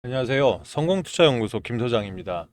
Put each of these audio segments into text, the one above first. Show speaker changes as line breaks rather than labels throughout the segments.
안녕하세요. 성공투자연구소 김 소장입니다.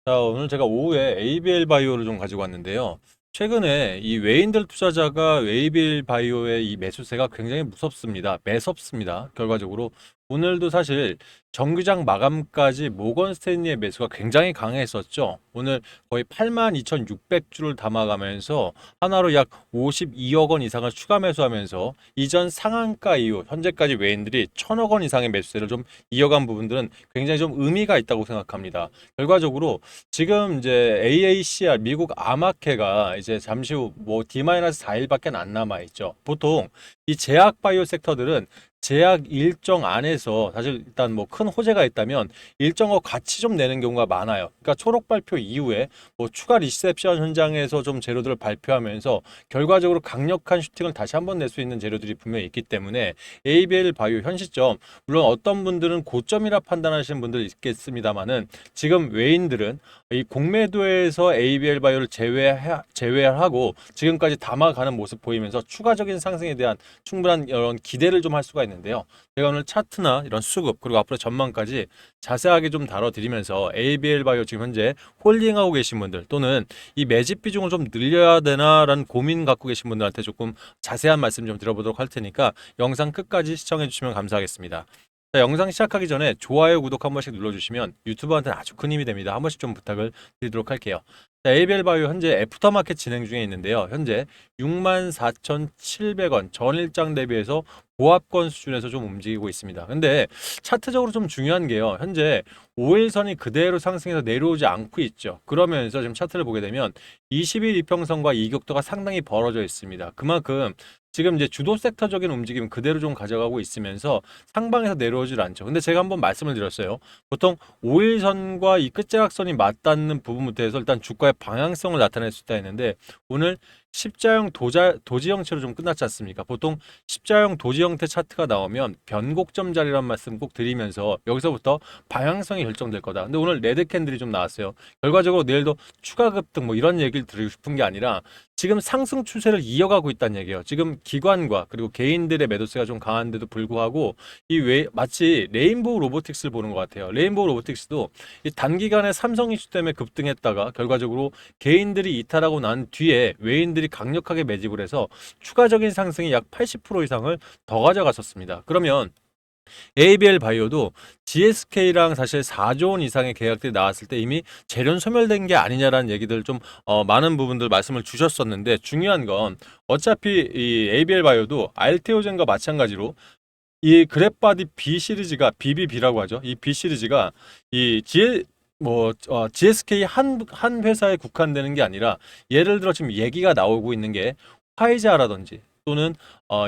자, 오늘 제가 오후에 ABL 바이오를 좀 가지고 왔는데요. 최근에 이 외인들 투자자가 ABL 바이오의 이 매수세가 굉장히 무섭습니다. 매섭습니다. 결과적으로 오늘도 사실 정규장 마감까지 모건 스탠리의 매수가 굉장히 강했었죠. 오늘 거의 82,600주를 담아가면서 하나로 약 52억 원 이상을 추가 매수하면서 이전 상한가 이후 현재까지 외인들이 1,000억 원 이상의 매수세를 좀 이어간 부분들은 굉장히 좀 의미가 있다고 생각합니다. 결과적으로 지금 이제 AACR 미국 아마케가 이제 잠시 후 뭐 D-4일밖에 안 남아 있죠. 보통 이 제약 바이오 섹터들은 제약 일정 안에서 사실 일단 뭐 큰 호재가 있다면 일정어 같이 좀 내는 경우가 많아요. 그러니까 초록 발표 이후에 뭐 추가 리셉션 현장에서 좀 재료들을 발표하면서 결과적으로 강력한 슈팅을 다시 한번 낼 수 있는 재료들이 분명히 있기 때문에 ABL 바이오 현 시점, 물론 어떤 분들은 고점이라 판단하시는 분들 있겠습니다만은 지금 외인들은 이 공매도에서 ABL 바이오를 제외하고 지금까지 담아가는 모습 보이면서 추가적인 상승에 대한 충분한 이런 기대를 좀 할 수가 있는데요. 제가 오늘 차트나 이런 수급 그리고 앞으로 전망까지 자세하게 좀 다뤄드리면서 ABL 바이오 지금 현재 홀딩하고 계신 분들 또는 이 매집 비중을 좀 늘려야 되나라는 고민 갖고 계신 분들한테 조금 자세한 말씀 좀 드려보도록 할 테니까 영상 끝까지 시청해 주시면 감사하겠습니다. 자, 영상 시작하기 전에 좋아요, 구독 한 번씩 눌러주시면 유튜브한테는 아주 큰 힘이 됩니다. 한 번씩 좀 부탁을 드리도록 할게요. 자, ABL 바이오 현재 애프터마켓 진행 중에 있는데요. 현재 64,700원 전일장 대비해서 보합권 수준에서 좀 움직이고 있습니다. 근데 차트적으로 좀 중요한 게요. 현재 5일선이 그대로 상승해서 내려오지 않고 있죠. 그러면서 지금 차트를 보게 되면 20일 이평선과 이격도가 상당히 벌어져 있습니다. 그만큼 지금 이제 주도 섹터적인 움직임 그대로 좀 가져가고 있으면서 상방에서 내려오질 않죠. 근데 제가 한번 말씀을 드렸어요. 보통 5일선과 이 끝자락선이 맞닿는 부분부터 해서 일단 주가의 방향성을 나타낼 수 있다 했는데 오늘 십자형 도지 형태로 좀 끝났지 않습니까? 보통 십자형 도지 형태 차트가 나오면 변곡점 자리란 말씀 꼭 드리면서 여기서부터 방향성이 결정될 거다. 근데 오늘 레드 캔들이 좀 나왔어요. 결과적으로 내일도 추가 급등 뭐 이런 얘기를 드리고 싶은 게 아니라 지금 상승 추세를 이어가고 있다는 얘기예요. 지금 기관과 그리고 개인들의 매도세가 좀 강한데도 불구하고 마치 레인보우 로보틱스를 보는 것 같아요. 레인보우 로보틱스도 이 단기간에 삼성 이슈 때문에 급등했다가 결과적으로 개인들이 이탈하고 난 뒤에 외인들이 강력하게 매집을 해서 추가적인 상승이 약 80% 이상을 더 가져갔었습니다. 그러면 ABL 바이오도 GSK랑 사실 4조 원 이상의 계약들이 나왔을 때 이미 재련 소멸된 게 아니냐라는 얘기들 좀 많은 부분들 말씀을 주셨었는데 중요한 건 어차피 이 ABL 바이오도 알테오젠과 마찬가지로 이 그랩바디 B 시리즈가 BBB라고 하죠. 이 B 시리즈가 이 GSK 한 회사에 국한되는 게 아니라 예를 들어 지금 얘기가 나오고 있는 게 화이자라든지 또는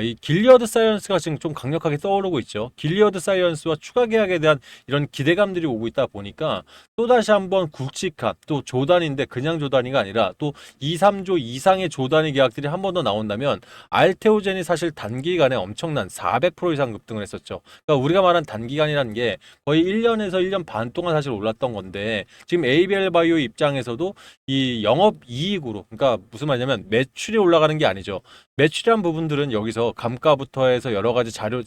이 길리어드 사이언스가 지금 좀 강력하게 떠오르고 있죠. 길리어드 사이언스와 추가 계약에 대한 이런 기대감들이 오고 있다 보니까 또다시 한번 굵직한 또 조단인데 그냥 조단위가 아니라 또 2, 3조 이상의 조단위 계약들이 한 번 더 나온다면 알테오젠이 사실 단기간에 엄청난 400% 이상 급등을 했었죠. 그러니까 우리가 말한 단기간이라는 게 거의 1년에서 1년 반 동안 사실 올랐던 건데 지금 ABL 바이오 입장에서도 이 영업 이익으로 그러니까 무슨 말이냐면 매출이 올라가는 게 아니죠. 매출한 부분들은 여기서 감가부터 해서 여러 가지 재료,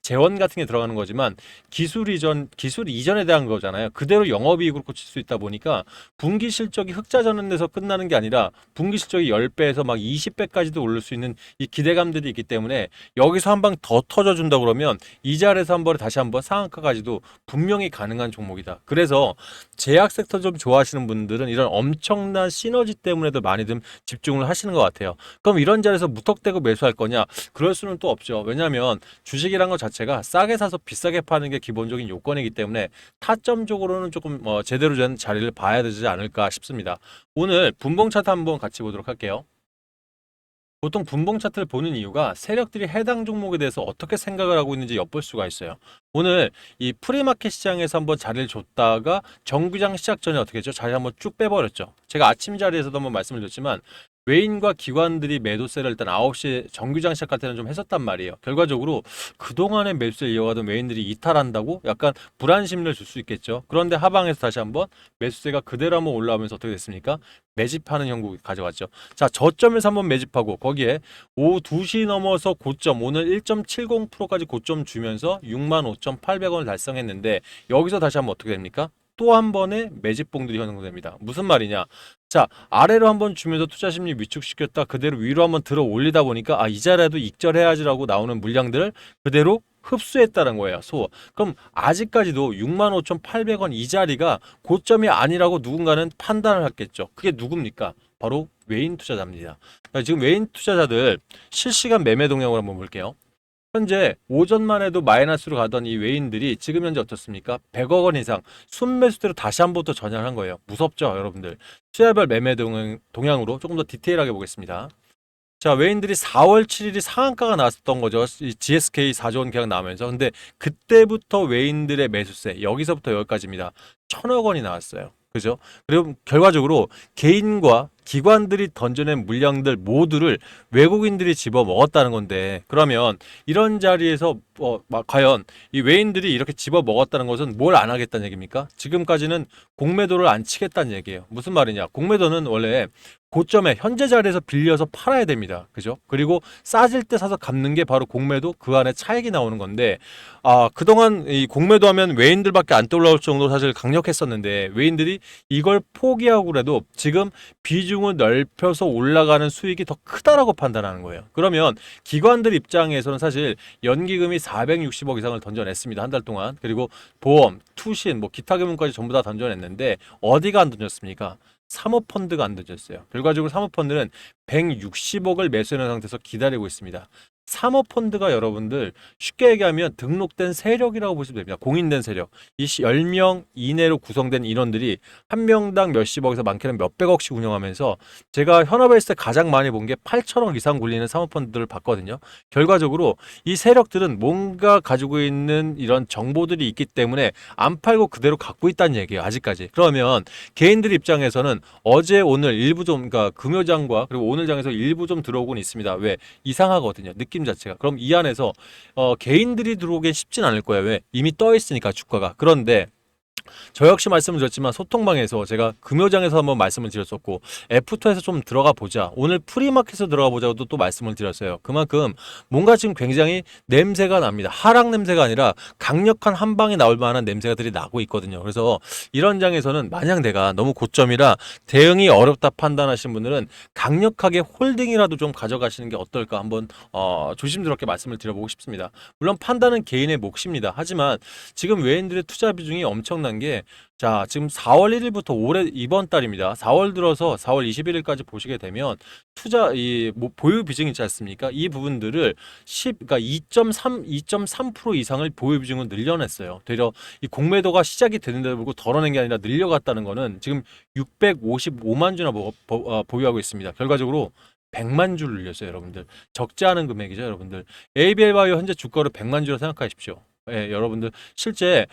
재원 같은 게 들어가는 거지만 기술 이전에 대한 거잖아요. 그대로 영업이익으로 꽂힐 수 있다 보니까 분기 실적이 흑자 전환돼서 끝나는 게 아니라 분기 실적이 10배에서 막 20배까지도 오를 수 있는 이 기대감들이 있기 때문에 여기서 한 방 더 터져준다 그러면 이 자리에서 한 번에 다시 한번 상한가까지도 분명히 가능한 종목이다. 그래서 제약 섹터 좀 좋아하시는 분들은 이런 엄청난 시너지 때문에도 많이 좀 집중을 하시는 것 같아요. 그럼 이런 자리에서 무턱대고 매수할 거냐? 그럴 수는 또 없죠. 왜냐하면 주식이란 것 자체가 싸게 사서 비싸게 파는 게 기본적인 요건이기 때문에 타점적으로는 조금 제대로 된 자리를 봐야 되지 않을까 싶습니다. 오늘 분봉 차트 한번 같이 보도록 할게요. 보통 분봉 차트를 보는 이유가 세력들이 해당 종목에 대해서 어떻게 생각을 하고 있는지 엿볼 수가 있어요. 오늘 이 프리마켓 시장에서 한번 자리를 줬다가 정규장 시작 전에 어떻게 했죠? 자리 한번 쭉 빼버렸죠. 제가 아침 자리에서도 한번 말씀을 드렸지만 외인과 기관들이 매도세를 일단 9시에 정규장 시작할 때는 좀 했었단 말이에요. 결과적으로 그동안의 매수세를 이어가던 외인들이 이탈한다고 약간 불안 심리를 줄 수 있겠죠. 그런데 하방에서 다시 한번 매수세가 그대로 한번 올라오면서 어떻게 됐습니까? 매집하는 형국이 가져갔죠. 자, 저점에서 한번 매집하고 거기에 오후 2시 넘어서 고점 오늘 1.70%까지 고점 주면서 65,800원을 달성했는데 여기서 다시 한번 어떻게 됩니까? 또 한 번의 매집봉들이 형성됩니다. 무슨 말이냐? 자, 아래로 한번 주면서 투자 심리 위축시켰다 그대로 위로 한번 들어 올리다 보니까 이 자리에도 익절해야지라고 나오는 물량들을 그대로 흡수했다는 거예요. 그럼 아직까지도 65,800원 이 자리가 고점이 아니라고 누군가는 판단을 했겠죠. 그게 누굽니까? 바로 외인 투자자입니다. 지금 외인 투자자들 실시간 매매 동향을 한번 볼게요. 현재 오전만 해도 마이너스로 가던 이 외인들이 지금 현재 어떻습니까? 100억 원 이상 순매수대로 다시 한 번 더 전환한 거예요. 무섭죠, 여러분들? 투자별 매매 동향으로 조금 더 디테일하게 보겠습니다. 자, 외인들이 4월 7일이 상한가가 나왔던 거죠. 이 GSK 4조 원 계약 나오면서. 근데 그때부터 외인들의 매수세, 여기서부터 여기까지입니다. 1,000억 원이 나왔어요. 그죠? 그리고 결과적으로 개인과 기관들이 던져낸 물량들 모두를 외국인들이 집어 먹었다는 건데, 그러면 이런 자리에서 과연 이 외인들이 이렇게 집어 먹었다는 것은 뭘 안 하겠다는 얘기입니까? 지금까지는 공매도를 안 치겠다는 얘기예요. 무슨 말이냐? 공매도는 원래 고점에 현재 자리에서 빌려서 팔아야 됩니다. 그죠? 그리고 싸질 때 사서 갚는 게 바로 공매도, 그 안에 차익이 나오는 건데, 그동안 이 공매도 하면 외인들밖에 안 떠올라올 정도로 사실 강력했었는데, 외인들이 이걸 포기하고 그래도 지금 비중을 넓혀서 올라가는 수익이 더 크다라고 판단하는 거예요. 그러면 기관들 입장에서는 사실 연기금이 460억 이상을 던져냈습니다. 한 달 동안. 그리고 보험, 투신, 뭐 기타 금융까지 전부 다 던져냈는데 어디가 안 던졌습니까? 사모펀드가 안 던졌어요. 결과적으로 사모펀드는 160억을 매수해놓은 상태에서 기다리고 있습니다. 사모펀드가 여러분들 쉽게 얘기하면 등록된 세력이라고 보시면 됩니다. 공인된 세력. 이 10명 이내로 구성된 인원들이 한 명당 몇십억에서 많게는 몇백억씩 운영하면서 제가 현업에 있을 때 가장 많이 본 게 8천억 이상 굴리는 사모펀드를 봤거든요. 결과적으로 이 세력들은 뭔가 가지고 있는 이런 정보들이 있기 때문에 안 팔고 그대로 갖고 있다는 얘기예요. 아직까지. 그러면 개인들 입장에서는 어제 오늘 일부 좀 그러니까 금요장과 그리고 오늘 장에서 일부 좀 들어오곤 있습니다. 왜? 이상하거든요. 느낌 자체가. 그럼 이 안에서 개인들이 들어오긴 쉽진 않을 거예요. 왜? 이미 떠 있으니까 주가가. 그런데 저 역시 말씀을 드렸지만 소통방에서 제가 금요장에서 한번 말씀을 드렸었고 F2에서 좀 들어가 보자. 오늘 프리마켓에서 들어가 보자고도 또 말씀을 드렸어요. 그만큼 뭔가 지금 굉장히 냄새가 납니다. 하락 냄새가 아니라 강력한 한 방에 나올 만한 냄새가들이 나고 있거든요. 그래서 이런 장에서는 만약 내가 너무 고점이라 대응이 어렵다 판단하시는 분들은 강력하게 홀딩이라도 좀 가져가시는 게 어떨까 한번 조심스럽게 말씀을 드려보고 싶습니다. 물론 판단은 개인의 몫입니다. 하지만 지금 외인들의 투자 비중이 엄청난 게 자, 지금 4월 1일부터 올해 이번 달입니다. 4월 들어서 4월 21일까지 보시게 되면 투자 보유 비중 있지 않습니까? 이 부분들을 그러니까 2.3% 이상을 보유 비중을 늘려냈어요. 되려 이 공매도가 시작이 되는데도 불구하고 덜어낸 게 아니라 늘려갔다는 거는 지금 655만 주나 보유하고 있습니다. 결과적으로 100만 주를 늘렸어요, 여러분들. 적지 않은 금액이죠, 여러분들. ABL 바이오 현재 주가로 100만 주로 생각하십시오. 예, 여러분들 실제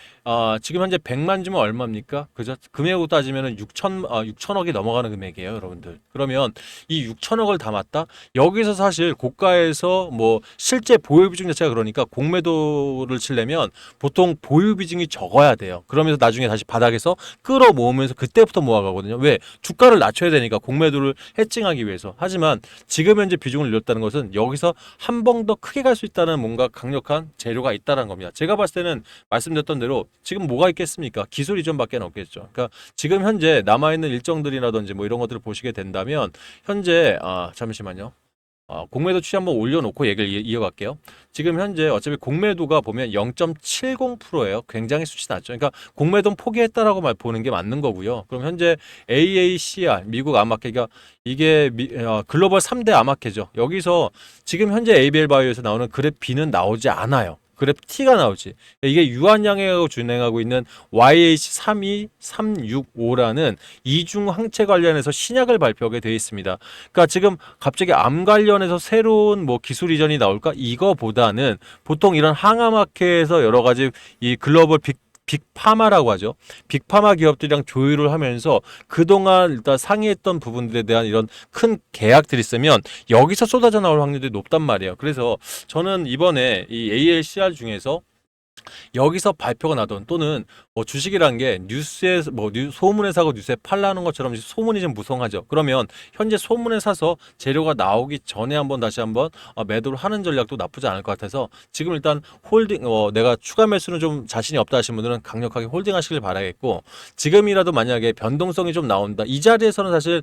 지금 현재 100만 주면 얼마입니까? 그죠? 금액으로 따지면은 6천억이 넘어가는 금액이에요, 여러분들. 그러면 이 6천억을 담았다? 여기서 사실 고가에서 뭐 실제 보유 비중 자체가 그러니까 공매도를 치려면 보통 보유 비중이 적어야 돼요. 그러면서 나중에 다시 바닥에서 끌어 모으면서 그때부터 모아가거든요. 왜? 주가를 낮춰야 되니까 공매도를 해칭하기 위해서. 하지만 지금 현재 비중을 늘렸다는 것은 여기서 한 번 더 크게 갈 수 있다는 뭔가 강력한 재료가 있다는 겁니다. 제가 봤을 때는 말씀드렸던 대로 지금 뭐가 있겠습니까? 기술 이전밖에 없겠죠. 그러니까 지금 현재 남아있는 일정들이라든지 뭐 이런 것들을 보시게 된다면 현재 잠시만요. 공매도 추이 한번 올려놓고 얘기를 이어갈게요. 지금 현재 어차피 공매도가 보면 0.70%예요. 굉장히 수치 낮죠. 그러니까 공매도 포기했다라고 보는 게 맞는 거고요. 그럼 현재 AACR 미국 암마켓가 이게 글로벌 3대 암마켓죠. 여기서 지금 현재 ABL 바이오에서 나오는 그래프 B는 나오지 않아요. 그래프 T가 나오지. 이게 유한양행하고 준행하고 있는 YH32365라는 이중 항체 관련해서 신약을 발표하게 되어 있습니다. 그러니까 지금 갑자기 암 관련해서 새로운 뭐 기술 이전이 나올까? 이거보다는 보통 이런 항암학회에서 여러 가지 이 글로벌 빅파마라고 하죠. 빅파마 기업들이랑 조율을 하면서 그동안 일단 상의했던 부분들에 대한 이런 큰 계약들이 있으면 여기서 쏟아져 나올 확률이 높단 말이에요. 그래서 저는 이번에 이 ALCR 중에서 여기서 발표가 나던 또는 뭐 주식이란 게 뉴스에 뭐 소문에 사고 뉴스에 팔라는 것처럼 소문이 좀 무성하죠. 그러면 현재 소문에 사서 재료가 나오기 전에 한번 다시 한번 매도를 하는 전략도 나쁘지 않을 것 같아서 지금 일단 홀딩 내가 추가 매수는 좀 자신이 없다 하신 분들은 강력하게 홀딩하시길 바라겠고 지금이라도 만약에 변동성이 좀 나온다 이 자리에서는 사실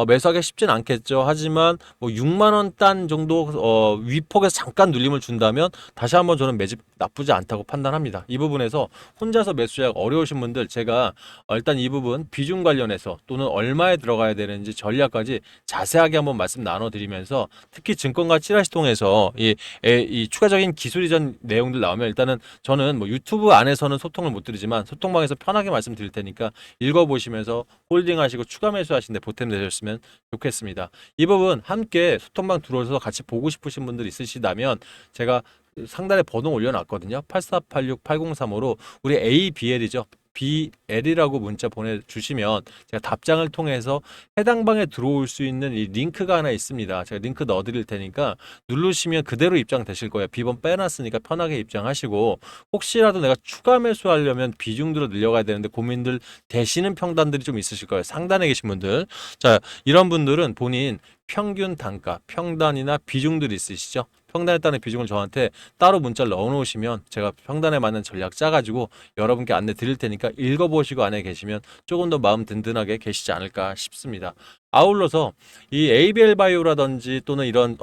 매수하기 쉽진 않겠죠. 하지만 뭐 6만 원 단 정도 위폭에서 잠깐 눌림을 준다면 다시 한번 저는 매집 나쁘지 않다고 판단합니다. 이 부분에서 혼자서 매수 제약 어려우신 분들 제가 일단 이 부분 비중 관련해서 또는 얼마에 들어가야 되는지 전략까지 자세하게 한번 말씀 나눠드리면서 특히 증권가 찌라시 통해서 이 추가적인 기술 이전 내용들 나오면 일단은 저는 뭐 유튜브 안에서는 소통을 못 드리지만 소통방에서 편하게 말씀드릴 테니까 읽어보시면서 홀딩하시고 추가 매수하시는데 보탬 되셨으면 좋겠습니다. 이 부분 함께 소통방 들어오셔서 같이 보고 싶으신 분들 있으시다면 제가 상단에 번호 올려놨거든요. 8486-8035로 우리 ABL이죠. BL이라고 문자 보내주시면 제가 답장을 통해서 해당 방에 들어올 수 있는 이 링크가 하나 있습니다. 제가 링크 넣어드릴 테니까 누르시면 그대로 입장되실 거예요. 비번 빼놨으니까 편하게 입장하시고 혹시라도 내가 추가 매수하려면 비중들을 늘려가야 되는데 고민들 되시는 평단들이 좀 있으실 거예요. 상단에 계신 분들. 자, 이런 분들은 본인 평균 단가, 평단이나 비중들이 있으시죠? 평단에 따른 비중을 저한테 따로 문자를 넣어놓으시면 제가 평단에 맞는 전략 짜가지고 여러분께 안내 드릴 테니까 읽어보시고 안에 계시면 조금 더 마음 든든하게 계시지 않을까 싶습니다. 아울러서 이 ABL 바이오라든지 또는 이런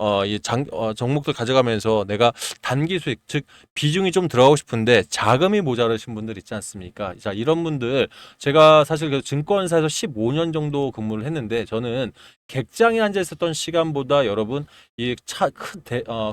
종목들 가져가면서 내가 단기 수익 즉 비중이 좀 들어가고 싶은데 자금이 모자르신 분들 있지 않습니까? 자, 이런 분들 제가 사실 그 증권사에서 15년 정도 근무를 했는데 저는 객장에 앉아 있었던 시간보다 여러분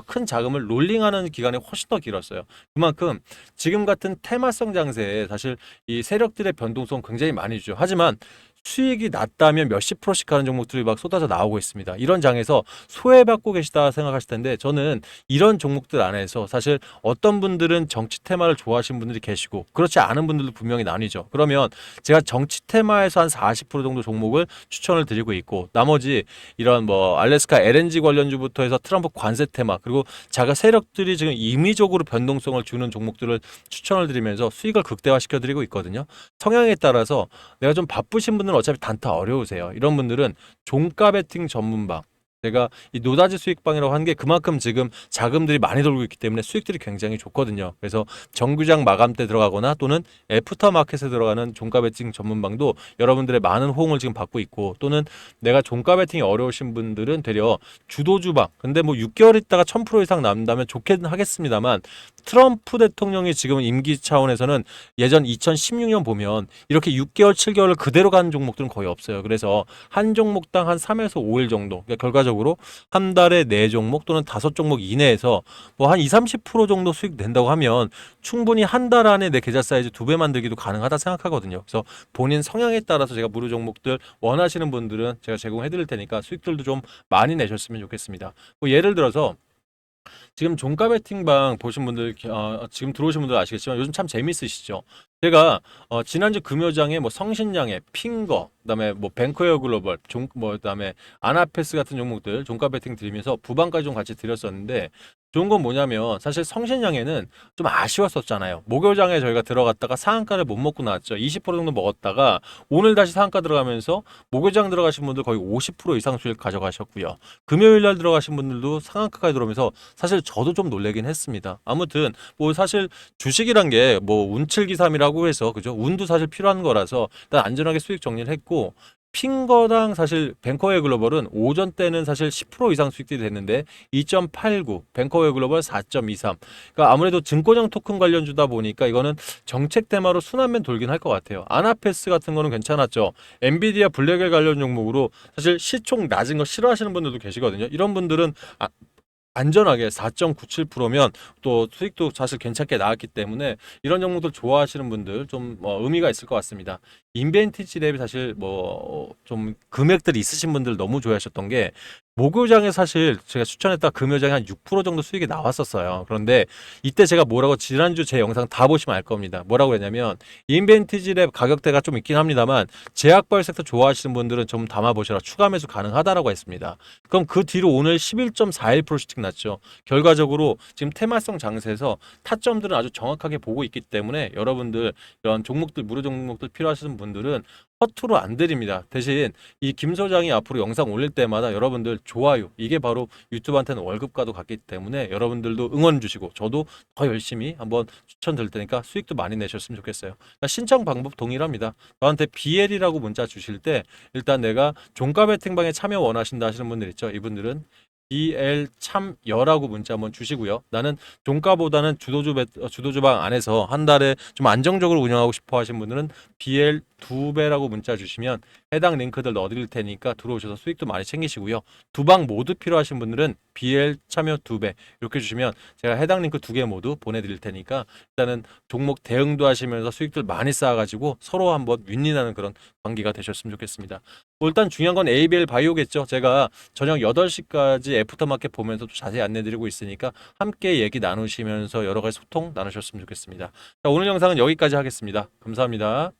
큰 자금을 롤링하는 기간이 훨씬 더 길었어요. 그만큼 지금 같은 테마성 장세에 사실 이 세력들의 변동성 굉장히 많이 주죠. 하지만 수익이 낮다면 몇십 프로씩 하는 종목들이 막 쏟아져 나오고 있습니다. 이런 장에서 소외받고 계시다 생각하실 텐데 저는 이런 종목들 안에서 사실 어떤 분들은 정치 테마를 좋아하시는 분들이 계시고 그렇지 않은 분들도 분명히 나뉘죠. 그러면 제가 정치 테마에서 한 40% 정도 종목을 추천을 드리고 있고 나머지 이런 뭐 알래스카 LNG 관련주부터 해서 트럼프 관세 테마 그리고 자가 세력들이 지금 임의적으로 변동성을 주는 종목들을 추천을 드리면서 수익을 극대화시켜 드리고 있거든요. 성향에 따라서 내가 좀 바쁘신 분들은 어차피 단타 어려우세요. 이런 분들은 종가 베팅 전문방 제가 이 노다지 수익방이라고 하는 게 그만큼 지금 자금들이 많이 돌고 있기 때문에 수익들이 굉장히 좋거든요. 그래서 정규장 마감 때 들어가거나 또는 애프터 마켓에 들어가는 종가 베팅 전문방도 여러분들의 많은 호응을 지금 받고 있고 또는 내가 종가 베팅이 어려우신 분들은 되려 주도주방 근데 뭐 6개월 있다가 1000% 이상 남는다면 좋긴 하겠습니다만 트럼프 대통령이 지금 임기 차원에서는 예전 2016년 보면 이렇게 6개월, 7개월을 그대로 가는 종목들은 거의 없어요. 그래서 한 종목당 한 3에서 5일 정도. 그러니까 결과적으로 한 달에 4종목 또는 5종목 이내에서 뭐 한 20, 30% 정도 수익 낸다고 하면 충분히 한 달 안에 내 계좌 사이즈 2배 만들기도 가능하다 생각하거든요. 그래서 본인 성향에 따라서 제가 무료 종목들 원하시는 분들은 제가 제공해 드릴 테니까 수익들도 좀 많이 내셨으면 좋겠습니다. 뭐 예를 들어서 지금 종가 베팅방 보신 분들 지금 들어오신 분들 아시겠지만 요즘 참 재밌으시죠. 제가 지난주 금요장에 뭐 성신양의 핑거 그다음에 뭐 뱅커웨어 글로벌 그다음에 아나페스 같은 종목들 종가 베팅 드리면서 부방까지 좀 같이 드렸었는데 좋은 건 뭐냐면 사실 성신양에는 좀 아쉬웠었잖아요. 목요장에 저희가 들어갔다가 상한가를 못 먹고 나왔죠. 20% 정도 먹었다가 오늘 다시 상한가 들어가면서 목요장 들어가신 분들 거의 50% 이상 수익 가져가셨고요. 금요일 날 들어가신 분들도 상한가까지 들어오면서 사실 저도 좀 놀래긴 했습니다. 아무튼 뭐 사실 주식이란 게 뭐 운칠기삼이라고 해서 그죠? 운도 사실 필요한 거라서 일단 안전하게 수익 정리를 했고 핑거랑 사실 뱅커웨어 글로벌은 오전 때는 사실 10% 이상 수익들이 됐는데 2.89, 뱅커웨어 글로벌 4.23. 그러니까 아무래도 증권형 토큰 관련주다 보니까 이거는 정책 테마로 순환면 돌긴 할 것 같아요. 아나페스 같은 거는 괜찮았죠. 엔비디아 블랙엘 관련 종목으로 사실 시총 낮은 거 싫어하시는 분들도 계시거든요. 이런 분들은 안전하게 4.97%면 또 수익도 사실 괜찮게 나왔기 때문에 이런 종목들 좋아하시는 분들 좀 의미가 있을 것 같습니다. 인벤티지 랩이 사실 뭐 좀 금액들이 있으신 분들 너무 좋아하셨던 게 목요장에 사실 제가 추천했다 금요장에 한 6% 정도 수익이 나왔었어요. 그런데 이때 제가 뭐라고 지난주 제 영상 다 보시면 알 겁니다. 뭐라고 했냐면 인벤티지랩 가격대가 좀 있긴 합니다만 제약바이오 섹터 좋아하시는 분들은 좀 담아보시라 추가 매수 가능하다라고 했습니다. 그럼 그 뒤로 오늘 11.41%씩 났죠. 결과적으로 지금 테마성 장세에서 타점들은 아주 정확하게 보고 있기 때문에 여러분들 이런 종목들 무료 종목들 필요하시는 분들은 허투루 안 드립니다. 대신 이 김 소장이 앞으로 영상 올릴 때마다 여러분들 좋아요 이게 바로 유튜브한테는 월급과도 같기 때문에 여러분들도 응원 주시고 저도 더 열심히 한번 추천드릴 테니까 수익도 많이 내셨으면 좋겠어요. 그러니까 신청 방법 동일합니다. 저한테 BL이라고 문자 주실 때 일단 내가 종가 베팅방에 참여 원하신다 하시는 분들 있죠. 이분들은 BL 참여라고 문자 한번 주시고요. 나는 종가보다는 주도주방 안에서 한 달에 좀 안정적으로 운영하고 싶어 하시는 분들은 BL 2배라고 문자 주시면 해당 링크들 넣어드릴 테니까 들어오셔서 수익도 많이 챙기시고요. 두 방 모두 필요하신 분들은 BL 참여 2배 이렇게 주시면 제가 해당 링크 2개 모두 보내드릴 테니까 일단은 종목 대응도 하시면서 수익들 많이 쌓아가지고 서로 한번 윈윈하는 그런 관계가 되셨으면 좋겠습니다. 뭐 일단 중요한 건 ABL 바이오겠죠. 제가 저녁 8시까지 애프터마켓 보면서 또 자세히 안내드리고 있으니까 함께 얘기 나누시면서 여러 가지 소통 나누셨으면 좋겠습니다. 자, 오늘 영상은 여기까지 하겠습니다. 감사합니다.